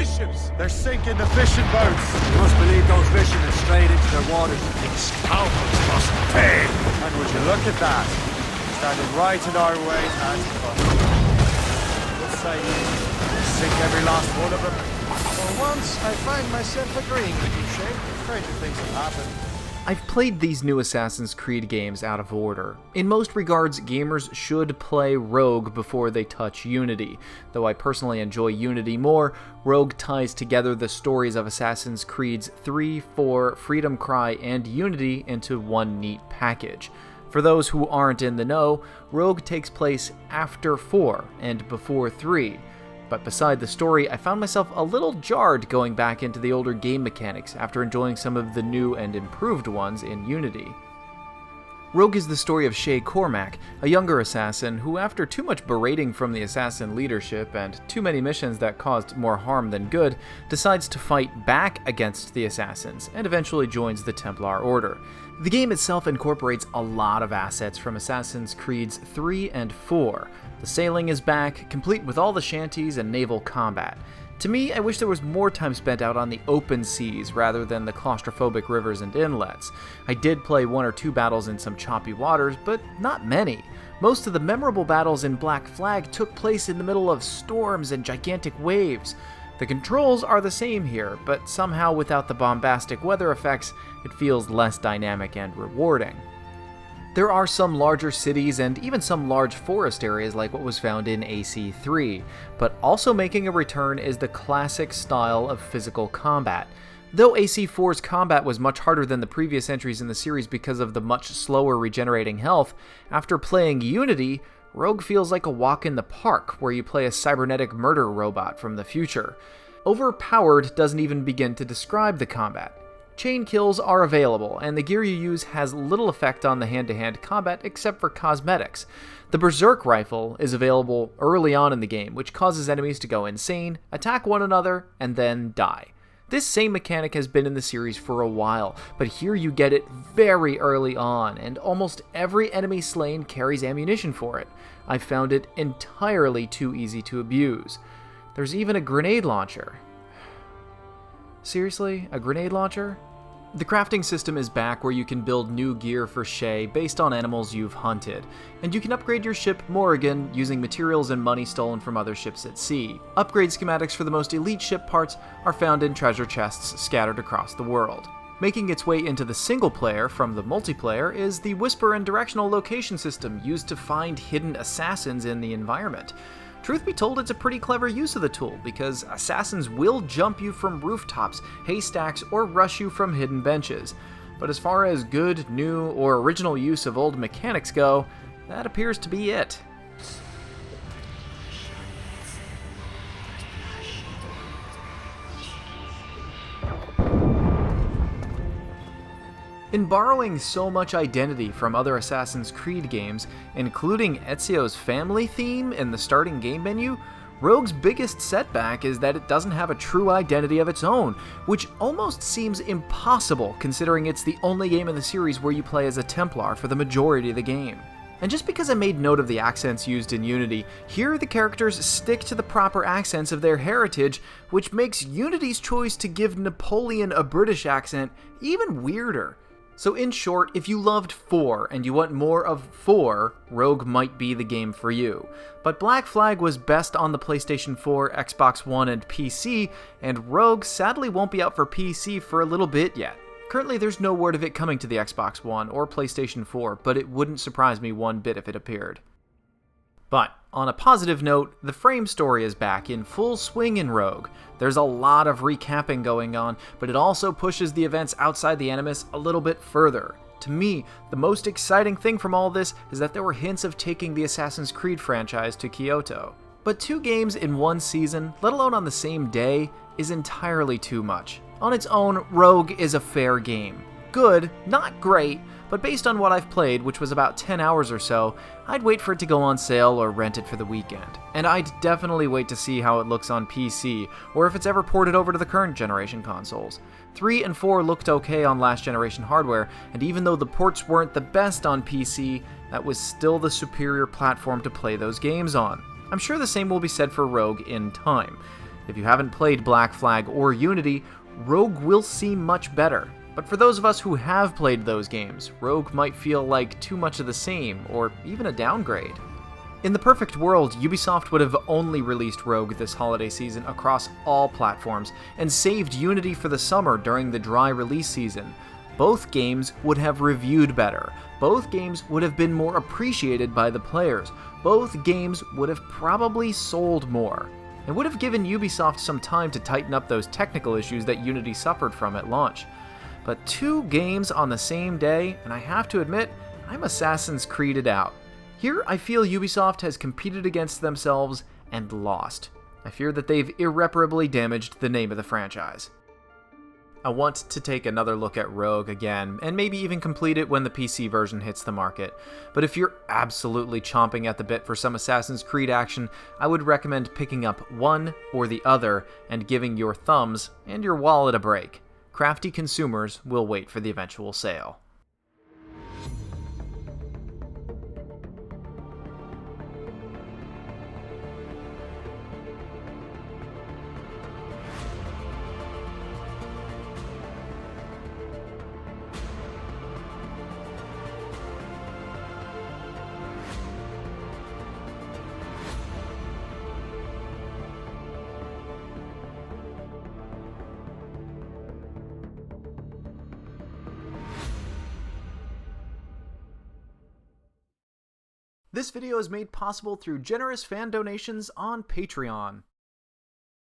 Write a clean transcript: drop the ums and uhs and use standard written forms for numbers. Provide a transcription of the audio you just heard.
munitions! They're sinking the fishing boats! You must believe those fishermen strayed into their waters. These scoundrels must pay! And would you look at that? Standing right in our way, and we'll say sink every last one of them. For once, I find myself agreeing with you, Shay. Stranger things have happened. I've played these new Assassin's Creed games out of order. In most regards, gamers should play Rogue before they touch Unity. Though I personally enjoy Unity more, Rogue ties together the stories of Assassin's Creeds 3, 4, Freedom Cry, and Unity into one neat package. For those who aren't in the know, Rogue takes place after 4 and before 3. But beside the story, I found myself a little jarred going back into the older game mechanics after enjoying some of the new and improved ones in Unity. Rogue is the story of Shay Cormac, a younger assassin who, after too much berating from the assassin leadership and too many missions that caused more harm than good, decides to fight back against the assassins and eventually joins the Templar Order. The game itself incorporates a lot of assets from Assassin's Creeds 3 and 4. The sailing is back, complete with all the shanties and naval combat. To me, I wish there was more time spent out on the open seas rather than the claustrophobic rivers and inlets. I did play 1 or 2 battles in some choppy waters, but not many. Most of the memorable battles in Black Flag took place in the middle of storms and gigantic waves. The controls are the same here, but somehow without the bombastic weather effects, it feels less dynamic and rewarding. There are some larger cities and even some large forest areas like what was found in AC3, but also making a return is the classic style of physical combat. Though AC4's combat was much harder than the previous entries in the series because of the much slower regenerating health, after playing Unity, Rogue feels like a walk in the park where you play a cybernetic murder robot from the future. Overpowered doesn't even begin to describe the combat. Chain kills are available, and the gear you use has little effect on the hand-to-hand combat except for cosmetics. The Berserk rifle is available early on in the game, which causes enemies to go insane, attack one another, and then die. This same mechanic has been in the series for a while, but here you get it very early on, and almost every enemy slain carries ammunition for it. I found it entirely too easy to abuse. There's even a grenade launcher. Seriously? A grenade launcher? The crafting system is back where you can build new gear for Shay based on animals you've hunted, and you can upgrade your ship Morrigan using materials and money stolen from other ships at sea. Upgrade schematics for the most elite ship parts are found in treasure chests scattered across the world. Making its way into the single player from the multiplayer is the Whisper and Directional Location system used to find hidden assassins in the environment. Truth be told, it's a pretty clever use of the tool, because assassins will jump you from rooftops, haystacks, or rush you from hidden benches. But as far as good, new, or original use of old mechanics go, that appears to be it. In borrowing so much identity from other Assassin's Creed games, including Ezio's family theme in the starting game menu, Rogue's biggest setback is that it doesn't have a true identity of its own, which almost seems impossible considering it's the only game in the series where you play as a Templar for the majority of the game. And just because I made note of the accents used in Unity, here the characters stick to the proper accents of their heritage, which makes Unity's choice to give Napoleon a British accent even weirder. So in short, if you loved 4 and you want more of 4, Rogue might be the game for you. But Black Flag was best on the PlayStation 4, Xbox One, and PC, and Rogue sadly won't be out for PC for a little bit yet. Currently there's no word of it coming to the Xbox One or PlayStation 4, but it wouldn't surprise me one bit if it appeared. But, on a positive note, the frame story is back in full swing in Rogue. There's a lot of recapping going on, but it also pushes the events outside the Animus a little bit further. To me, the most exciting thing from all this is that there were hints of taking the Assassin's Creed franchise to Kyoto. But 2 games in one season, let alone on the same day, is entirely too much. On its own, Rogue is a fair game. Good, not great, but based on what I've played, which was about 10 hours or so, I'd wait for it to go on sale or rent it for the weekend. And I'd definitely wait to see how it looks on PC, or if it's ever ported over to the current generation consoles. 3 and 4 looked okay on last generation hardware, and even though the ports weren't the best on PC, that was still the superior platform to play those games on. I'm sure the same will be said for Rogue in time. If you haven't played Black Flag or Unity, Rogue will seem much better. But for those of us who have played those games, Rogue might feel like too much of the same, or even a downgrade. In the perfect world, Ubisoft would have only released Rogue this holiday season across all platforms, and saved Unity for the summer during the dry release season. Both games would have reviewed better. Both games would have been more appreciated by the players. Both games would have probably sold more. It would have given Ubisoft some time to tighten up those technical issues that Unity suffered from at launch. But 2 games on the same day, and I have to admit, I'm Assassin's Creeded out. Here, I feel Ubisoft has competed against themselves and lost. I fear that they've irreparably damaged the name of the franchise. I want to take another look at Rogue again, and maybe even complete it when the PC version hits the market. But if you're absolutely chomping at the bit for some Assassin's Creed action, I would recommend picking up one or the other and giving your thumbs and your wallet a break. Crafty consumers will wait for the eventual sale. This video is made possible through generous fan donations on Patreon.